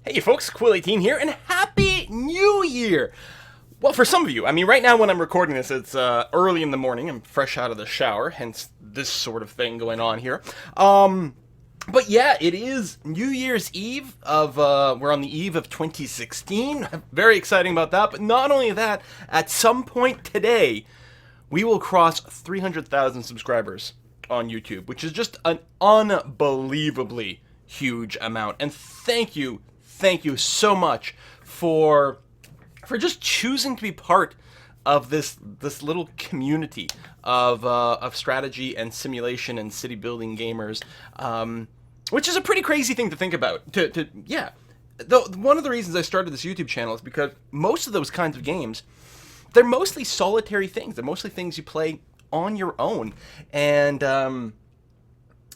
Hey folks, Quill18 here, and Happy New Year! Well, for some of you, I mean, right now when I'm recording this, it's early in the morning. I'm fresh out of the shower, hence this sort of thing going on here. But yeah, it is New Year's Eve we're on the eve of 2016. Very exciting about that, but not only that, at some point today, we will cross 300,000 subscribers on YouTube, which is just an unbelievably huge amount. And thank you so much for just choosing to be part of this little community of strategy and simulation and city building gamers, which is a pretty crazy thing to think about. One of the reasons I started this YouTube channel is because most of those kinds of games, they're mostly solitary things. They're mostly things you play on your own, and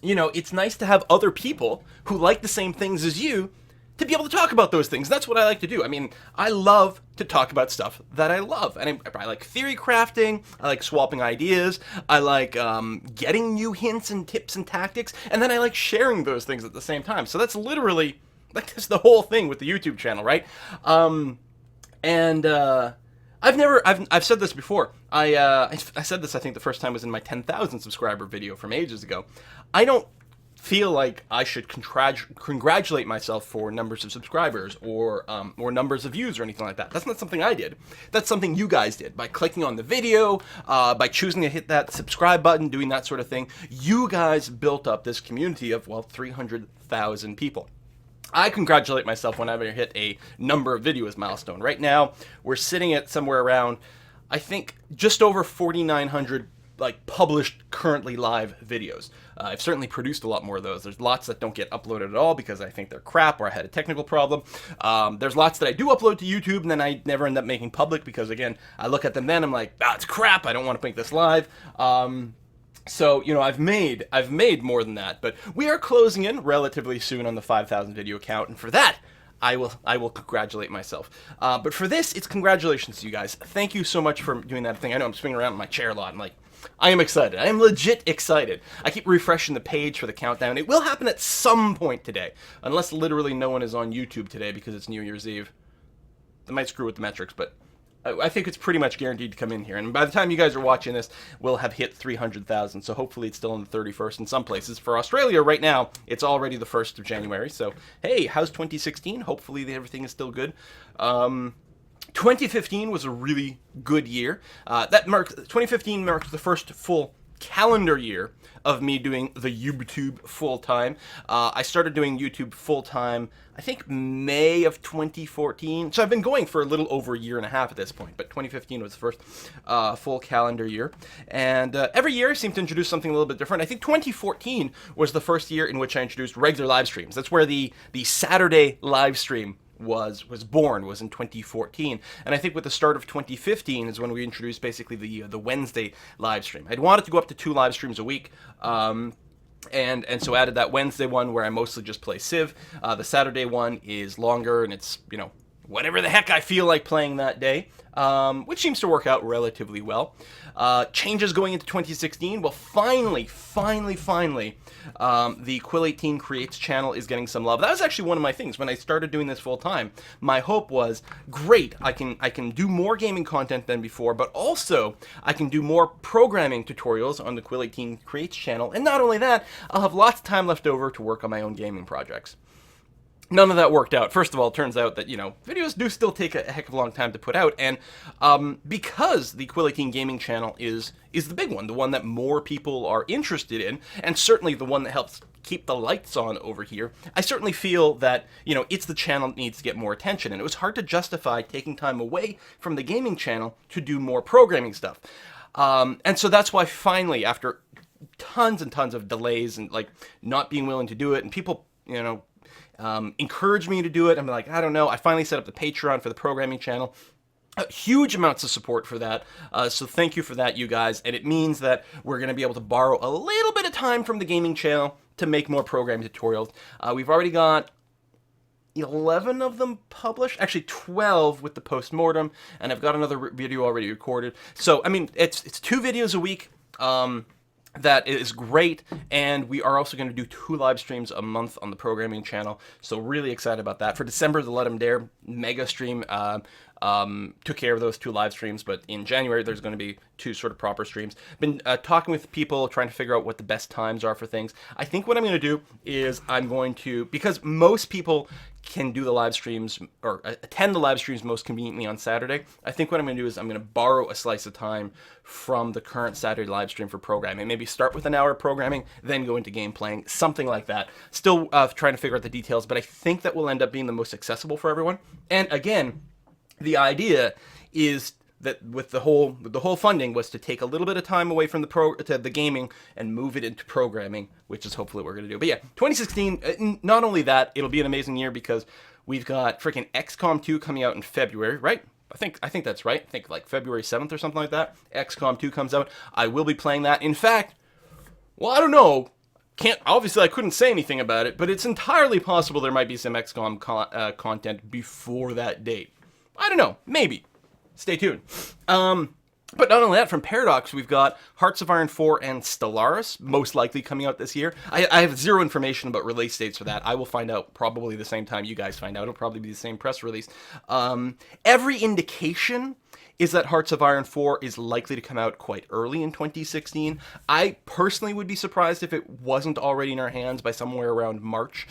it's nice to have other people who like the same things as you to be able to talk about those things. That's what I like to do. I mean, I love to talk about stuff that I love. And I like theory crafting, I like swapping ideas, I like getting new hints and tips and tactics, and then I like sharing those things at the same time. So that's literally, that's the whole thing with the YouTube channel, right? I've said this before. I said this, I think the first time was in my 10,000 subscriber video from ages ago. I don't feel like I should congratulate myself for numbers of subscribers or numbers of views or anything like that. That's not something I did. That's something you guys did by clicking on the video, by choosing to hit that subscribe button, doing that sort of thing. You guys built up this community of, well, 300,000 people. I congratulate myself whenever I hit a number of videos milestone. Right now, we're sitting at somewhere around, I think, just over 4,900 published currently live videos. I've certainly produced a lot more of those. There's lots that don't get uploaded at all because I think they're crap or I had a technical problem. There's lots that I do upload to YouTube and then I never end up making public because, again, I look at them then, I'm like, it's crap, I don't want to make this live. So, I've made more than that, but we are closing in relatively soon on the 5,000 video count, and for that, I will congratulate myself. But for this, it's congratulations to you guys. Thank you so much for doing that thing. I know I'm swinging around in my chair a lot. I am excited. I am legit excited. I keep refreshing the page for the countdown. It will happen at some point today, unless literally no one is on YouTube today because it's New Year's Eve. That might screw with the metrics, but I think it's pretty much guaranteed to come in here. And by the time you guys are watching this, we'll have hit 300,000. So hopefully it's still on the 31st in some places. For Australia right now, it's already the 1st of January. So, hey, how's 2016? Hopefully everything is still good. 2015 was a really good year. 2015 marks the first full calendar year of me doing the YouTube full-time. I started doing YouTube full-time, I think May of 2014. So I've been going for a little over a year and a half at this point, but 2015 was the first full calendar year. And every year I seem to introduce something a little bit different. I think 2014 was the first year in which I introduced regular live streams. That's where the Saturday live stream was born, was in 2014. And I think with the start of 2015 is when we introduced basically the Wednesday live stream. I'd wanted to go up to 2 live streams a week, and so added that Wednesday one where I mostly just play Civ. The Saturday one is longer, and it's, whatever the heck I feel like playing that day, which seems to work out relatively well. Changes going into 2016. Well, finally, the Quill18 Creates channel is getting some love. That was actually one of my things when I started doing this full time. My hope was, great, I can do more gaming content than before, but also I can do more programming tutorials on the Quill18 Creates channel. And not only that, I'll have lots of time left over to work on my own gaming projects. None of that worked out. First of all, it turns out that, videos do still take a heck of a long time to put out, and because the Quill18 Gaming channel is the big one, the one that more people are interested in, and certainly the one that helps keep the lights on over here, I certainly feel that, it's the channel that needs to get more attention, and it was hard to justify taking time away from the gaming channel to do more programming stuff. And so that's why finally, after tons and tons of delays and, not being willing to do it, and people, encouraged me to do it. I'm like, I don't know. I finally set up the Patreon for the programming channel. Huge amounts of support for that. So thank you for that, you guys. And it means that we're going to be able to borrow a little bit of time from the gaming channel to make more programming tutorials. We've already got 11 of them published, actually 12 with the post-mortem, and I've got another video already recorded. So, I mean, it's 2 videos a week. that is great, and we are also going to do 2 live streams a month on the programming channel, so really excited about that. For December, the Let 'em Dare mega stream took care of those 2 live streams, but in January there's going to be 2 sort of proper streams. Been talking with people, trying to figure out what the best times are for things. I think what I'm going to do is I'm going to, because most people can do the live streams or attend the live streams most conveniently on Saturday, I think what I'm going to do is I'm going to borrow a slice of time from the current Saturday live stream for programming. Maybe start with an hour of programming, then go into game playing, something like that. Still trying to figure out the details, but I think that will end up being the most accessible for everyone. And again, the idea is that with the whole funding was to take a little bit of time away from the gaming and move it into programming, which is hopefully what we're going to do. But yeah, 2016, not only that, it'll be an amazing year because we've got freaking XCOM 2 coming out in February, right? I think that's right. I think like February 7th or something like that. XCOM 2 comes out. I will be playing that. In fact, well, I don't know. Obviously I couldn't say anything about it, but it's entirely possible there might be some XCOM content before that date. I don't know. Maybe. Stay tuned. But not only that, from Paradox, we've got Hearts of Iron 4 and Stellaris, most likely coming out this year. I have zero information about release dates for that. I will find out probably the same time you guys find out. It'll probably be the same press release. Every indication is that Hearts of Iron 4 is likely to come out quite early in 2016. I personally would be surprised if it wasn't already in our hands by somewhere around March,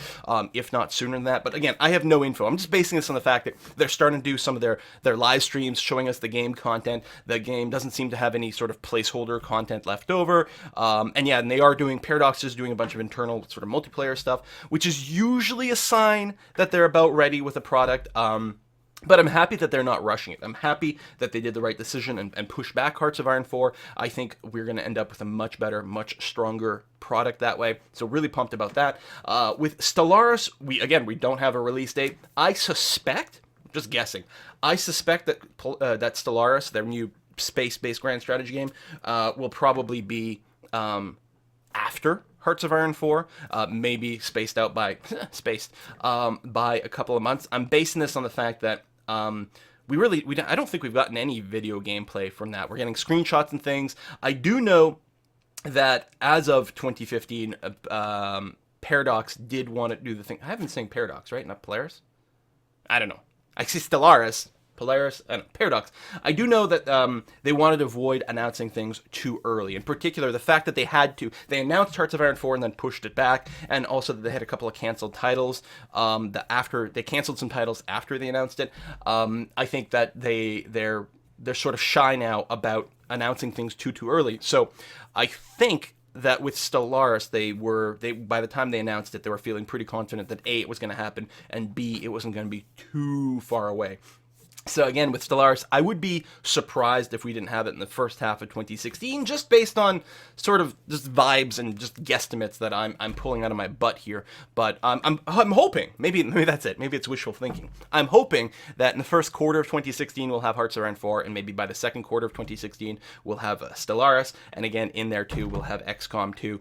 if not sooner than that. But again, I have no info. I'm just basing this on the fact that they're starting to do some of their live streams showing us the game content. The game doesn't seem to have any sort of placeholder content left over. And they are Paradox is doing a bunch of internal sort of multiplayer stuff, which is usually a sign that they're about ready with a product. But I'm happy that they're not rushing it. I'm happy that they did the right decision and pushed back Hearts of Iron 4. I think we're going to end up with a much better, much stronger product that way. So really pumped about that. With Stellaris, we don't have a release date. I suspect, just guessing, that Stellaris, their new space-based grand strategy game, will probably be after Hearts of Iron 4, maybe spaced out by a couple of months. I'm basing this on the fact that I don't think we've gotten any video gameplay from that. We're getting screenshots and things. I do know that as of 2015, Paradox did want to do the thing. I haven't seen Paradox, right? Not Polaris? I don't know. I see Stellaris. Polaris, and Paradox. I do know that they wanted to avoid announcing things too early. In particular, the fact that they announced Hearts of Iron 4 and then pushed it back, and also that they had a couple of canceled titles. They canceled some titles after they announced it. I think that they're sort of shy now about announcing things too early. So I think that with Stellaris, they by the time they announced it, they were feeling pretty confident that A, it was going to happen, and B, it wasn't going to be too far away. So again, with Stellaris, I would be surprised if we didn't have it in the first half of 2016, just based on sort of just vibes and just guesstimates that I'm pulling out of my butt here. But I'm hoping, maybe that's it. Maybe it's wishful thinking. I'm hoping that in the first quarter of 2016 we'll have Hearts of Iron 4, and maybe by the second quarter of 2016 we'll have Stellaris, and again in there too we'll have XCOM 2,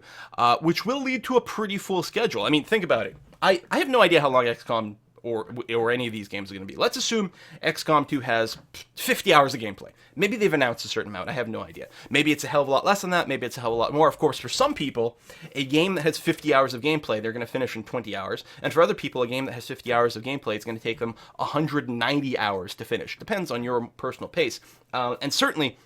which will lead to a pretty full schedule. I mean, think about it. I have no idea how long XCOM or any of these games are going to be. Let's assume XCOM 2 has 50 hours of gameplay. Maybe they've announced a certain amount. I have no idea. Maybe it's a hell of a lot less than that. Maybe it's a hell of a lot more. Of course, for some people, a game that has 50 hours of gameplay, they're going to finish in 20 hours. And for other people, a game that has 50 hours of gameplay, it's going to take them 190 hours to finish. Depends on your personal pace. And certainly,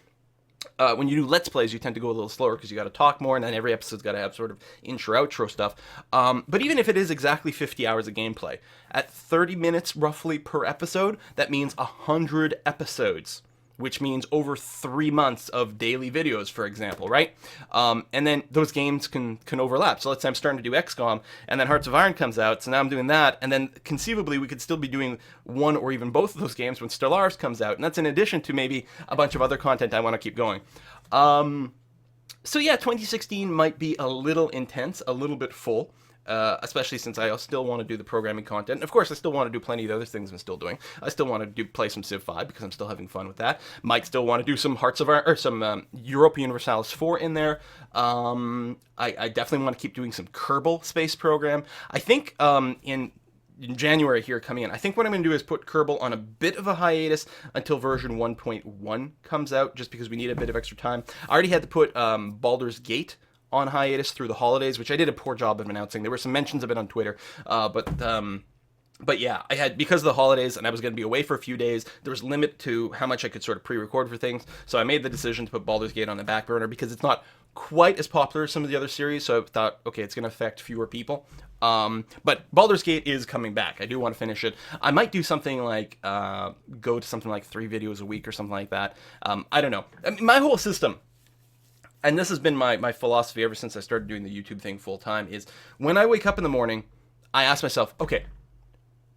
when you do Let's Plays, you tend to go a little slower because you got to talk more, and then every episode's got to have sort of intro-outro stuff. But even if it is exactly 50 hours of gameplay, at 30 minutes roughly per episode, that means 100 episodes, which means over 3 months of daily videos, for example, right? And then those games can overlap. So let's say I'm starting to do XCOM, and then Hearts of Iron comes out, so now I'm doing that, and then conceivably we could still be doing one or even both of those games when Stellaris comes out, and that's in addition to maybe a bunch of other content I want to keep going. So yeah, 2016 might be a little intense, a little bit full. Especially since I still want to do the programming content. Of course, I still want to do plenty of the other things I'm still doing. I still want to play some Civ 5 because I'm still having fun with that. Might still want to do some Hearts of Iron, or some Europa Universalis 4 in there. I definitely want to keep doing some Kerbal space program. I think in January here coming in, I think what I'm going to do is put Kerbal on a bit of a hiatus until version 1.1 comes out, just because we need a bit of extra time. I already had to put Baldur's Gate on hiatus through the holidays, which I did a poor job of announcing. There were some mentions of it on Twitter, but yeah, I had, because of the holidays and I was going to be away for a few days, there was a limit to how much I could sort of pre-record for things. So I made the decision to put Baldur's Gate on the back burner because it's not quite as popular as some of the other series. So I thought, okay, it's going to affect fewer people. But Baldur's Gate is coming back. I do want to finish it. I might do something like go to something like 3 videos a week or something like that. I don't know. I mean, my whole system, and this has been my philosophy ever since I started doing the YouTube thing full time, is when I wake up in the morning, I ask myself, okay,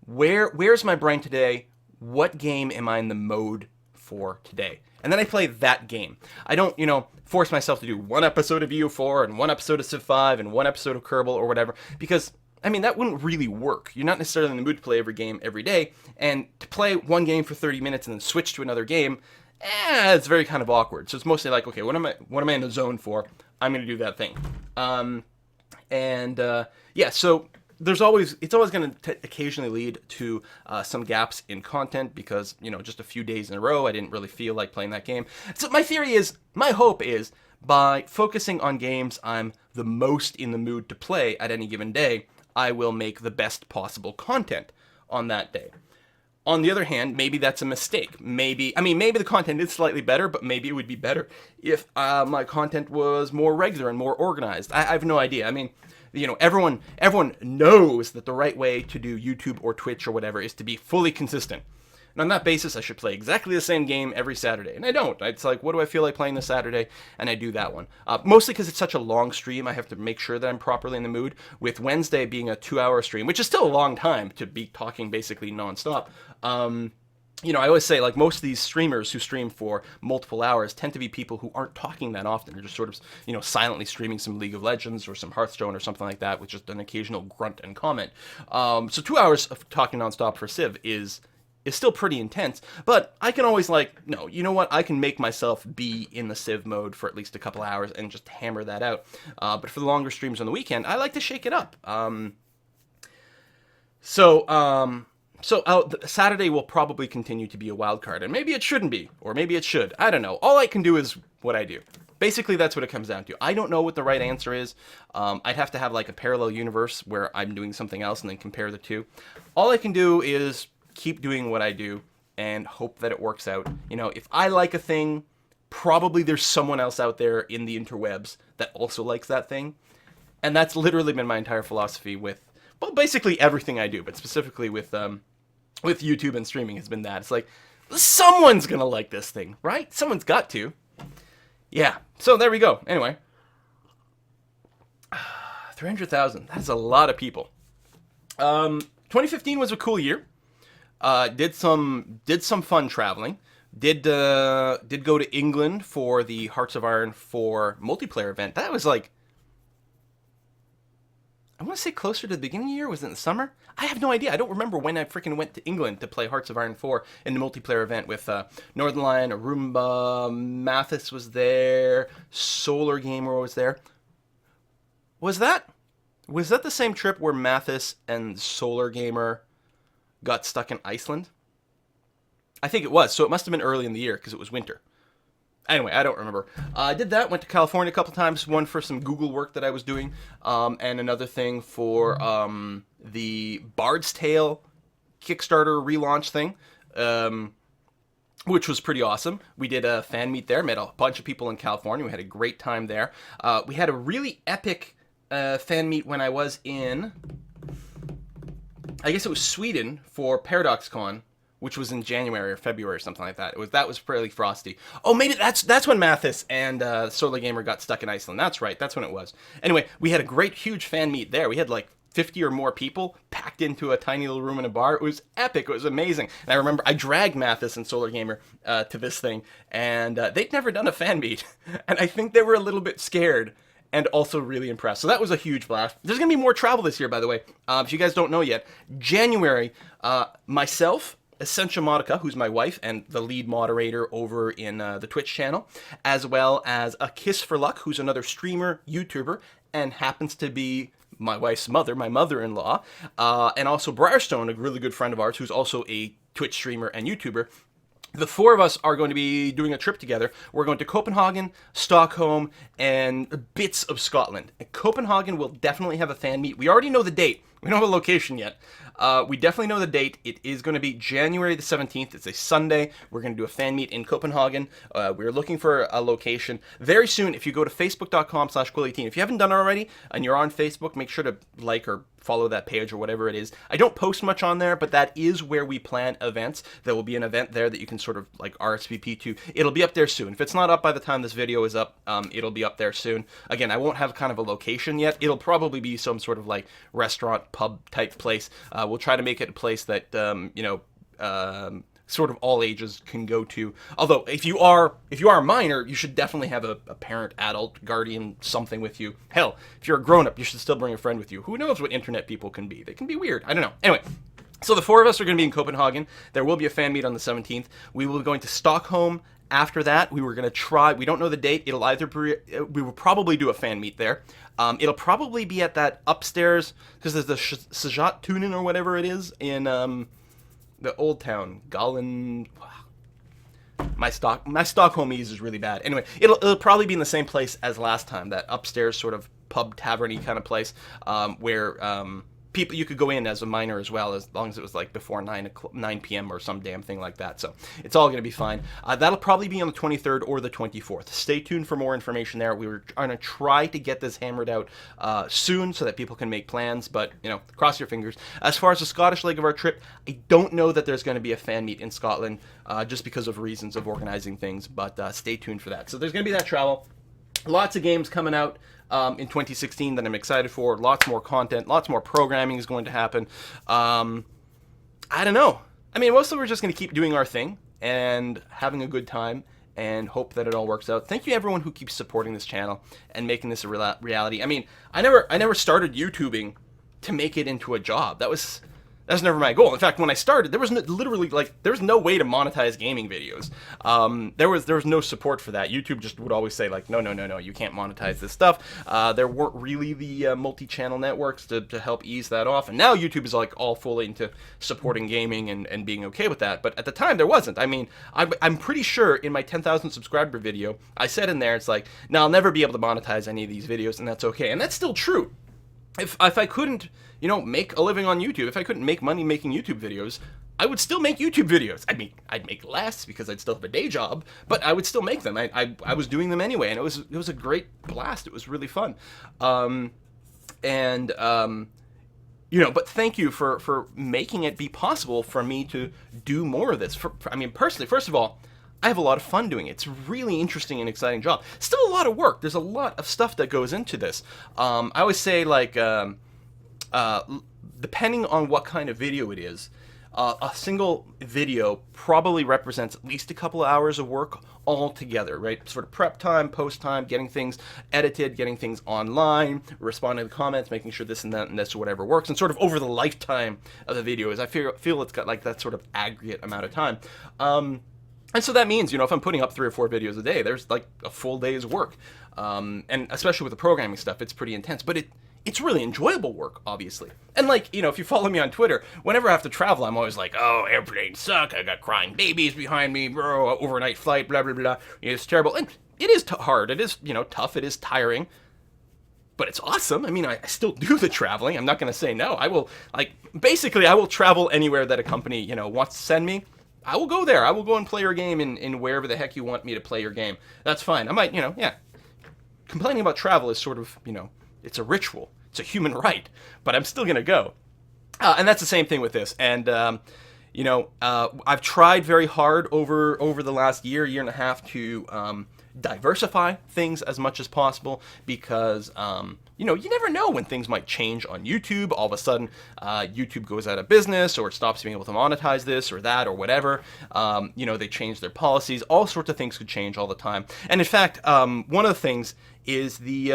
where's my brain today? What game am I in the mode for today? And then I play that game. I don't, force myself to do 1 episode of EU4 and 1 episode of Civ 5 and 1 episode of Kerbal or whatever, because, I mean, that wouldn't really work. You're not necessarily in the mood to play every game every day, and to play one game for 30 minutes and then switch to another game, it's very kind of awkward. So it's mostly like, okay, what am I in the zone for? I'm going to do that thing. Yeah, so it's always going to occasionally lead to some gaps in content because, just a few days in a row, I didn't really feel like playing that game. So my hope is, by focusing on games I'm the most in the mood to play at any given day, I will make the best possible content on that day. On the other hand, maybe that's a mistake. Maybe the content is slightly better, but maybe it would be better if my content was more regular and more organized. I have no idea. I mean, everyone knows that the right way to do YouTube or Twitch or whatever is to be fully consistent. And on that basis, I should play exactly the same game every Saturday. And I don't. It's like, what do I feel like playing this Saturday? And I do that one. Mostly because it's such a long stream, I have to make sure that I'm properly in the mood. With Wednesday being a 2-hour stream, which is still a long time to be talking basically nonstop. I always say, like, most of these streamers who stream for multiple hours tend to be people who aren't talking that often. They're just sort of, silently streaming some League of Legends or some Hearthstone or something like that with just an occasional grunt and comment. So 2 hours of talking nonstop for Civ is still pretty intense, but I can always, no, you know what? I can make myself be in the Civ mode for at least a couple hours and just hammer that out. But for the longer streams on the weekend, I like to shake it up. So Saturday will probably continue to be a wild card, and maybe it shouldn't be, or maybe it should. I don't know. All I can do is what I do. Basically, that's what it comes down to. I don't know what the right answer is. I'd have to have like a parallel universe where I'm doing something else and then compare the two. All I can do is keep doing what I do and hope that it works out. If I like a thing, probably there's someone else out there in the interwebs that also likes that thing. And that's literally been my entire philosophy with, well, basically everything I do, but specifically with YouTube and streaming has been that. It's like, someone's gonna like this thing, right? Someone's got to. Yeah, so there we go. Anyway, 300,000. That's a lot of people. 2015 was a cool year. Did some fun traveling. Did go to England for the Hearts of Iron 4 multiplayer event. That was like, I want to say closer to the beginning of the year. Was it in the summer? I have no idea. I don't remember when I freaking went to England to play Hearts of Iron 4 in the multiplayer event with Northern Lion, Arumba, Mathis was there, Solar Gamer was there. Was that the same trip where Mathis and Solar Gamer got stuck in Iceland? I think it was. So it must have been early in the year because it was winter. Anyway, I don't remember. I did that. Went to California a couple times. One for some Google work that I was doing, and another thing for the Bard's Tale Kickstarter relaunch thing, which was pretty awesome. We did a fan meet there. Met a bunch of people in California. We had a great time there. We had a really epic fan meet when I was in, I guess it was Sweden for ParadoxCon, which was in January or February or something like that. That was fairly frosty. Oh, maybe that's when Mathis and Solar Gamer got stuck in Iceland. That's right. That's when it was. Anyway, we had a great, huge fan meet there. We had like 50 or more people packed into a tiny little room in a bar. It was epic. It was amazing. And I remember I dragged Mathis and Solar Gamer to this thing, and they'd never done a fan meet. And I think they were a little bit scared and also really impressed. So that was a huge blast. There's going to be more travel this year, by the way. If you guys don't know yet, January, myself, Essentia Monica, who's my wife and the lead moderator over in the Twitch channel, as well as a Kiss for Luck, who's another streamer, YouTuber, and happens to be my wife's mother, my mother-in-law, and also Briarstone, a really good friend of ours, who's also a Twitch streamer and YouTuber. the four of us are going to be doing a trip together. We're going to Copenhagen, Stockholm, and bits of Scotland. And Copenhagen will definitely have a fan meet. We already know the date. We don't have a location yet. We definitely know the date. It is going to be January the 17th. It's a Sunday. We're going to do a fan meet in Copenhagen. We're looking for a location very soon. If you go to facebook.com/Quill18, if you haven't done it already and you're on Facebook, make sure to like or follow that page or whatever it is. I don't post much on there, but that is where we plan events. There will be an event there that you can sort of like RSVP to. It'll be up there soon. If it's not up by the time this video is up, it'll be up there soon. Again, I won't have kind of a location yet. It'll probably be some sort of like restaurant, pub type place. We'll try to make it a place that, sort of all ages can go to. Although if you are a minor, you should definitely have a parent, adult, guardian, something with you. Hell, if you're a grown-up, you should still bring a friend with you. Who knows what internet people can be? They can be weird. I don't know. Anyway, so the four of us are going to be in Copenhagen. There will be a fan meet on the 17th. We will be going to Stockholm after that. We were going to try, we don't know the date. It'll either be, we will probably do a fan meet there. It'll probably be at that upstairs, because there's the Sajat Tunin or whatever it is in the old town, Gallen. My Stockholmese is really bad. Anyway, it'll probably be in the same place as last time, that upstairs sort of pub taverny kind of place, where people, you could go in as a minor as well, as long as it was like before 9 p.m. or some damn thing like that. So it's all going to be fine. That'll probably be on the 23rd or the 24th. Stay tuned for more information there. We were going to try to get this hammered out soon so that people can make plans, but, you know, cross your fingers. As far as the Scottish leg of our trip, I don't know that there's going to be a fan meet in Scotland, just because of reasons of organizing things, but stay tuned for that. So there's going to be that travel. Lots of games coming out in 2016 that I'm excited for. Lots more content, lots more programming is going to happen. I don't know. I mean, mostly we're just going to keep doing our thing and having a good time and hope that it all works out. Thank you everyone who keeps supporting this channel and making this a reality. I mean, I never started YouTubing to make it into a job. That's never my goal. In fact, when I started, there was no way to monetize gaming videos. There was no support for that. YouTube just would always say like, no, you can't monetize this stuff. There weren't really the multi-channel networks to help ease that off. And now YouTube is like all fully into supporting gaming and being okay with that. But at the time, there wasn't. I mean, I'm pretty sure in my 10,000 subscriber video, I said in there, it's like, no, I'll never be able to monetize any of these videos, and that's okay. And that's still true. If I couldn't, make a living on YouTube, if I couldn't make money making YouTube videos, I would still make YouTube videos. I mean, I'd make less because I'd still have a day job, but I would still make them. I was doing them anyway, and it was a great blast. It was really fun. But thank you for making it be possible for me to do more of this. Personally, first of all, I have a lot of fun doing it. It's a really interesting and exciting job. Still a lot of work. There's a lot of stuff that goes into this. I always say, like, depending on what kind of video it is, a single video probably represents at least a couple of hours of work all together, right? Sort of prep time, post time, getting things edited, getting things online, responding to comments, making sure this and that and this or whatever works, and sort of over the lifetime of the video is I feel it's got like that sort of aggregate amount of time. And so that means, if I'm putting up 3 or 4 videos a day, there's like a full day's work. And especially with the programming stuff, it's pretty intense. But it's really enjoyable work, obviously. And like, if you follow me on Twitter, whenever I have to travel, I'm always like, oh, airplanes suck. I got crying babies behind me, bro, overnight flight, blah, blah, blah. It's terrible. And it is hard. It is, tough. It is tiring. But it's awesome. I mean, I still do the traveling. I'm not going to say no. I will travel anywhere that a company, wants to send me. I will go there. I will go and play your game in wherever the heck you want me to play your game. That's fine. I might, complaining about travel is sort of, it's a ritual. It's a human right. But I'm still going to go. And that's the same thing with this. And, I've tried very hard over the last year and a half to diversify things as much as possible because, you never know when things might change on YouTube. All of a sudden, YouTube goes out of business or stops being able to monetize this or that or whatever. They change their policies. All sorts of things could change all the time. And in fact, one of the things is the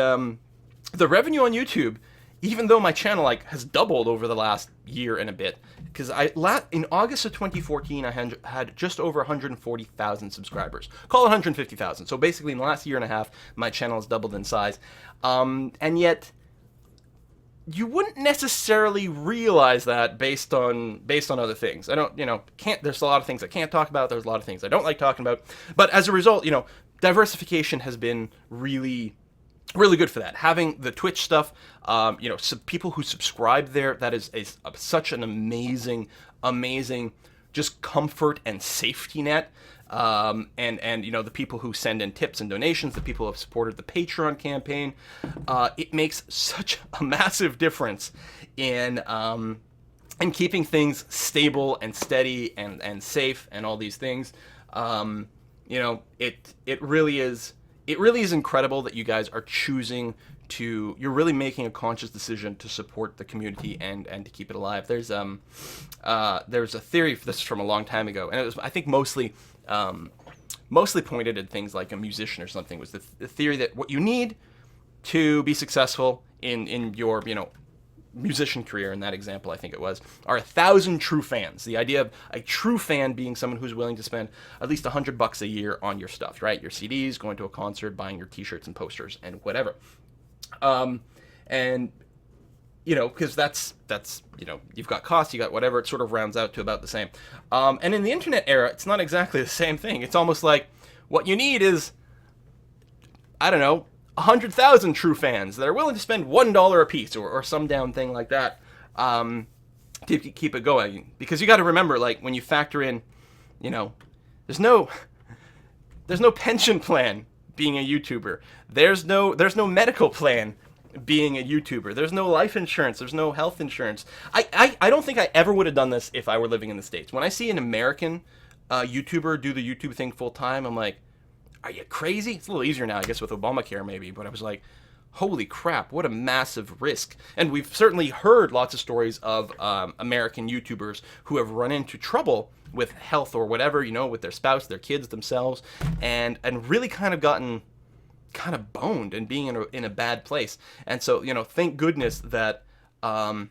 revenue on YouTube, even though my channel has doubled over the last year and a bit, because in August of 2014 I had just over 140,000 subscribers. Call it 150,000. So basically in the last year and a half, my channel has doubled in size, and yet you wouldn't necessarily realize that based on other things. I don't, can't. There's a lot of things I can't talk about. There's a lot of things I don't like talking about. But as a result, diversification has been really good for that. Having the Twitch stuff, some people who subscribe there, that is such an amazing just comfort and safety net. And the people who send in tips and donations, the people who have supported the Patreon campaign, it makes such a massive difference in keeping things stable and steady and safe and all these things. It really is incredible that you guys are choosing to, you're really making a conscious decision to support the community and to keep it alive. There's a theory for this from a long time ago, and it was, I think, mostly pointed at things like a musician or something, was the theory that what you need to be successful in your, musician career, in that example, I think it was, are 1,000 true fans. The idea of a true fan being someone who's willing to spend at least $100 a year on your stuff, right? Your CDs, going to a concert, buying your t-shirts and posters and whatever. Because that's you've got costs, you got whatever, it sort of rounds out to about the same. And in the internet era, it's not exactly the same thing. It's almost like what you need is, I don't know, 100,000 true fans that are willing to spend $1 a piece or some down thing like that to keep it going. Because you got to remember, like, when you factor in, there's no pension plan being a YouTuber. There's no medical plan being a YouTuber. There's no life insurance. There's no health insurance. I don't think I ever would have done this if I were living in the States. When I see an American YouTuber do the YouTube thing full time, I'm like, are you crazy? It's a little easier now, I guess, with Obamacare maybe, but I was like, holy crap, what a massive risk. And we've certainly heard lots of stories of American YouTubers who have run into trouble with health or whatever, with their spouse, their kids, themselves, and really kind of gotten kind of boned and being in a bad place. And so, thank goodness that I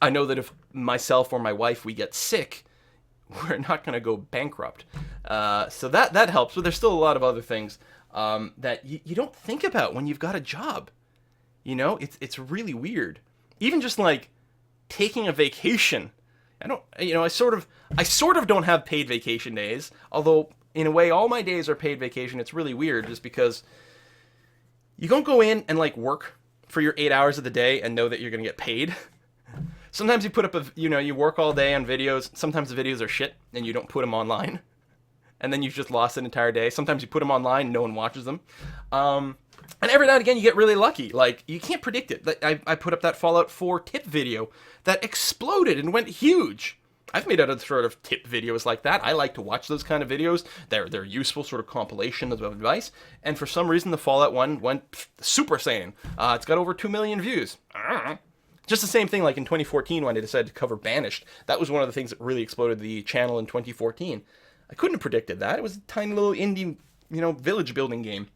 know that if myself or my wife, we get sick, we're not going to go bankrupt. So that helps, but there's still a lot of other things that you don't think about when you've got a job. It's really weird. Even just like taking a vacation. I sort of don't have paid vacation days, although in a way all my days are paid vacation. It's really weird just because you don't go in and like work for your 8 hours of the day and know that you're going to get paid. Sometimes you put up you work all day on videos. Sometimes the videos are shit and you don't put them online. And then you've just lost an entire day. Sometimes you put them online, no one watches them. And every now and again you get really lucky. Like, you can't predict it. I put up that Fallout 4 tip video that exploded and went huge. I've made other sort of tip videos like that. I like to watch those kind of videos. They're useful sort of compilations of advice. And for some reason the Fallout one went Super Saiyan. It's got over 2 million views. Just the same thing like in 2014 when I decided to cover Banished. That was one of the things that really exploded the channel in 2014. I couldn't have predicted that. It was a tiny little indie, village building game.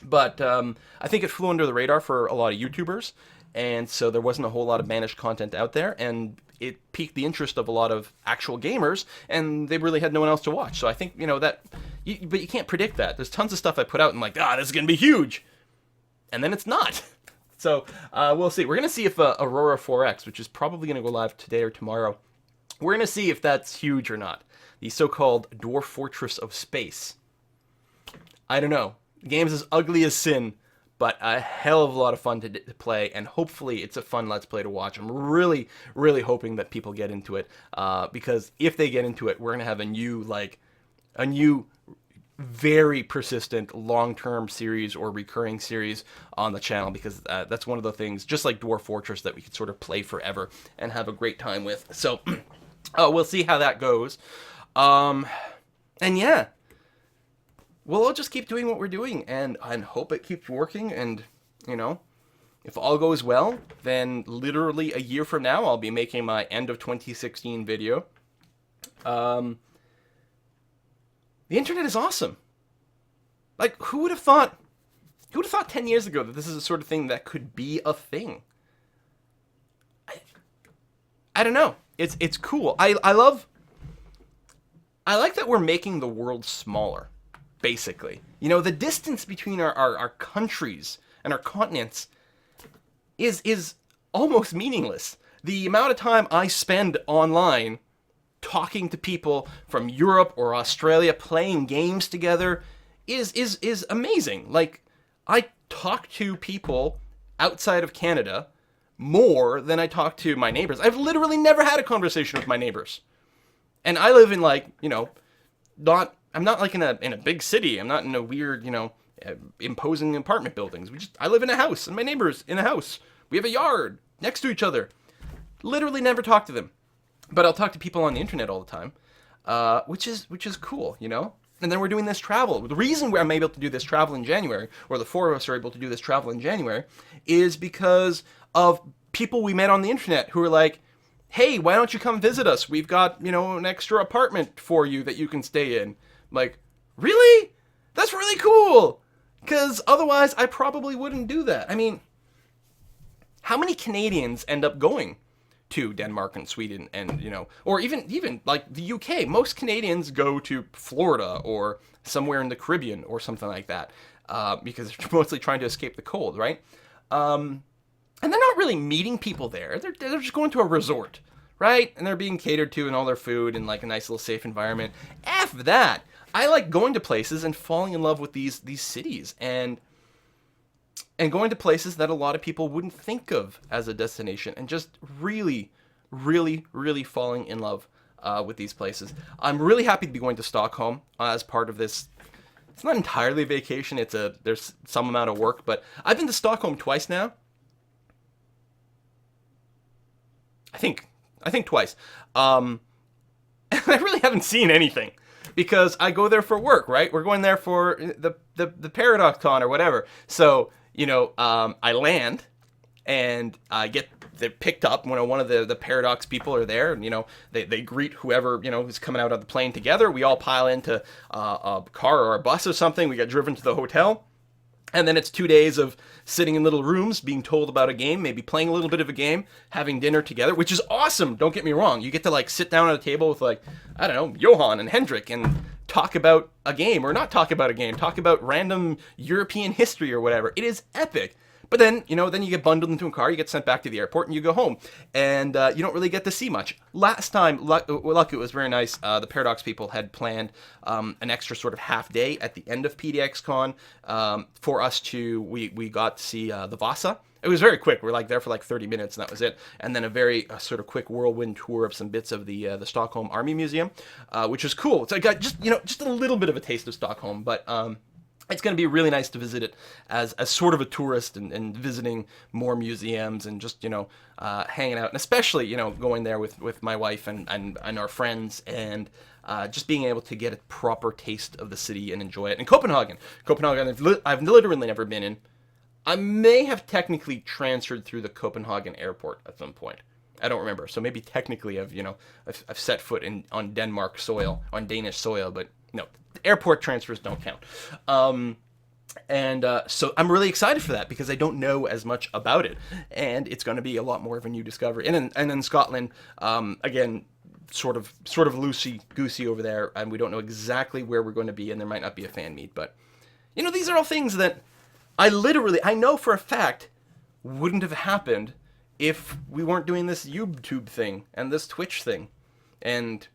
But I think it flew under the radar for a lot of YouTubers. And so there wasn't a whole lot of Banished content out there. And it piqued the interest of a lot of actual gamers. And they really had no one else to watch. So I think, but you can't predict that. There's tons of stuff I put out and I'm like, this is going to be huge. And then it's not. So we'll see. We're going to see if Aurora 4X, which is probably going to go live today or tomorrow, we're going to see if that's huge or not. The so-called Dwarf Fortress of Space. I don't know. The game's as ugly as sin, but a hell of a lot of fun to play, and hopefully it's a fun Let's Play to watch. I'm really, really hoping that people get into it, because if they get into it, we're going to have a new very persistent long-term series or recurring series on the channel, because that's one of the things, just like Dwarf Fortress, that we could sort of play forever and have a great time with. So we'll see how that goes. And yeah, we'll all just keep doing what we're doing and hope it keeps working. And, if all goes well, then literally a year from now, I'll be making my end of 2016 video. The internet is awesome. Like, who would have thought 10 years ago that this is the sort of thing that could be a thing? I don't know. It's cool. I like that we're making the world smaller, basically. The distance between our countries and our continents is almost meaningless. The amount of time I spend online talking to people from Europe or Australia, playing games together, is amazing. Like, I talk to people outside of Canada more than I talk to my neighbors. I've literally never had a conversation with my neighbors. And I live in, like, not I'm not like in a big city. I'm not in a weird, imposing apartment buildings. I live in a house, and my neighbors in a house. We have a yard next to each other. Literally never talk to them, but I'll talk to people on the internet all the time, which is cool, And then we're doing this travel. The reason I'm able to do this travel in January, or the four of us are able to do this travel in January, is because of people we met on the internet who are like, hey, why don't you come visit us? We've got, an extra apartment for you that you can stay in. I'm like, really? That's really cool. Because otherwise, I probably wouldn't do that. I mean, how many Canadians end up going to Denmark and Sweden and, or even like the UK? Most Canadians go to Florida or somewhere in the Caribbean or something like that because they're mostly trying to escape the cold, right? And they're not really meeting people there. They're just going to a resort, right? And they're being catered to and all their food in like a nice little safe environment. F that. I like going to places and falling in love with these cities and going to places that a lot of people wouldn't think of as a destination and just really, really, really falling in love with these places. I'm really happy to be going to Stockholm as part of this. It's not entirely a vacation. There's some amount of work, but I've been to Stockholm twice now. I think twice. And I really haven't seen anything because I go there for work, right? We're going there for the Paradox Con or whatever. So, I land and I get picked up when one of the Paradox people are there, and they greet whoever who's coming out of the plane together. We all pile into a car or a bus or something. We get driven to the hotel. And then it's 2 days of sitting in little rooms, being told about a game, maybe playing a little bit of a game, having dinner together, which is awesome. Don't get me wrong. You get to like sit down at a table with like, I don't know, Johan and Hendrik and talk about a game, or not talk about a game, talk about random European history or whatever. It is epic. But then, then you get bundled into a car, you get sent back to the airport, and you go home. And you don't really get to see much. Last time, lucky, it was very nice. The Paradox people had planned an extra sort of half day at the end of PDXCon for us to, we got to see the Vasa. It was very quick. We were there for 30 minutes, and that was it. And then a very sort of quick whirlwind tour of some bits of the Stockholm Army Museum, which was cool. So I got just a little bit of a taste of Stockholm, but it's going to be really nice to visit it as sort of a tourist and visiting more museums and just, hanging out. And especially, going there with my wife and our friends and just being able to get a proper taste of the city and enjoy it. And Copenhagen, I've literally never been in. I may have technically transferred through the Copenhagen airport at some point. I don't remember. So maybe technically I've set foot on Denmark soil, on Danish soil, but no, airport transfers don't count. So I'm really excited for that because I don't know as much about it, and it's going to be a lot more of a new discovery. And in Scotland, again, sort of loosey-goosey over there, and we don't know exactly where we're going to be, and there might not be a fan meet. But, these are all things that I know for a fact wouldn't have happened if we weren't doing this YouTube thing and this Twitch thing. And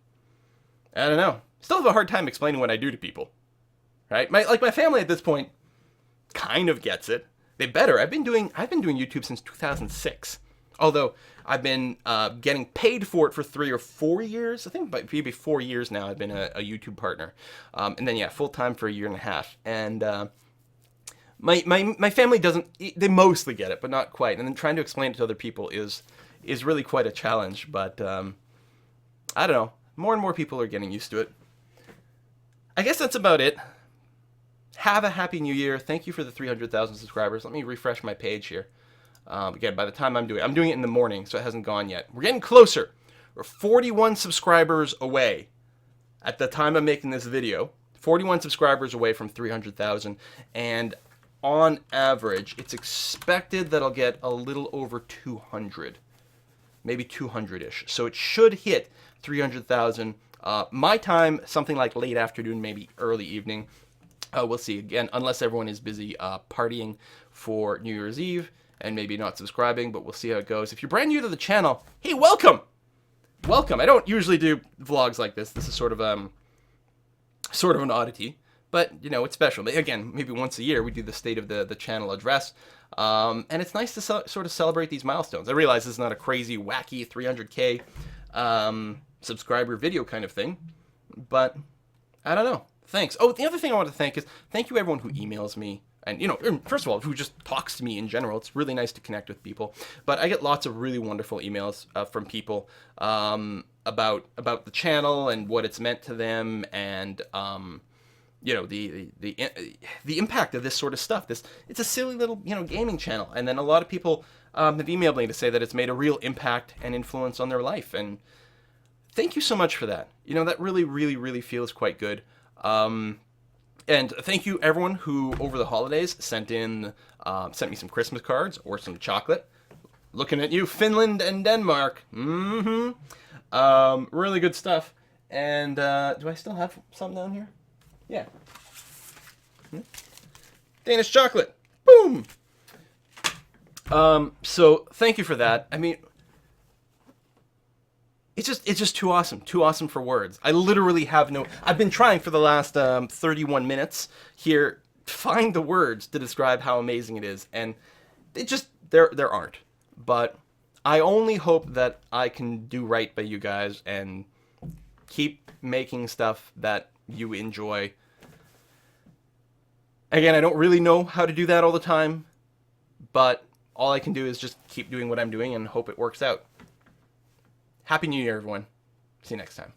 I don't know. Still have a hard time explaining what I do to people, right? My family at this point kind of gets it. They better. I've been doing YouTube since 2006. Although I've been getting paid for it for 3 or 4 years. I think maybe 4 years now I've been a YouTube partner. And then full time for 1.5 years. And my family doesn't. They mostly get it, but not quite. And then trying to explain it to other people is really quite a challenge. But I don't know. More and more people are getting used to it. I guess that's about it. Have a happy new year. Thank you for the 300,000 subscribers. Let me refresh my page here. Again, by the time I'm doing it in the morning, so it hasn't gone yet. We're getting closer. We're 41 subscribers away at the time I'm making this video. 41 subscribers away from 300,000. And on average, it's expected that I'll get a little over 200. Maybe 200-ish. So it should hit 300,000. My time, something like late afternoon, maybe early evening. We'll see. Again, unless everyone is busy partying for New Year's Eve, and maybe not subscribing, but we'll see how it goes. If you're brand new to the channel, hey, welcome! Welcome. I don't usually do vlogs like this. This is sort of an oddity, but you know, it's special. Again, maybe once a year we do the state of the channel address, and it's nice to sort of celebrate these milestones. I realize this is not a crazy, wacky 300K subscriber video kind of thing, but I don't know. Thanks. Oh, the other thing I want to thank is thank you everyone who emails me. And, you know, first of all, who just talks to me in general. It's really nice to connect with people. But I get lots of really wonderful emails from people about the channel and what it's meant to them, and you know, the impact of this sort of stuff. It's a silly little, you know, gaming channel, and then a lot of people have emailed me to say that it's made a real impact and influence on their life. And thank you so much for that. You know, that really, really, really feels quite good. And thank you everyone who over the holidays sent me some Christmas cards or some chocolate. Looking at you, Finland and Denmark. Really good stuff. And do I still have some down here? Yeah. Danish chocolate. Boom. So thank you for that. I mean, it's just too awesome for words. I literally have I've been trying for the last 31 minutes here to find the words to describe how amazing it is, and there aren't. But I only hope that I can do right by you guys and keep making stuff that you enjoy. Again, I don't really know how to do that all the time, but all I can do is just keep doing what I'm doing and hope it works out. Happy New Year, everyone. See you next time.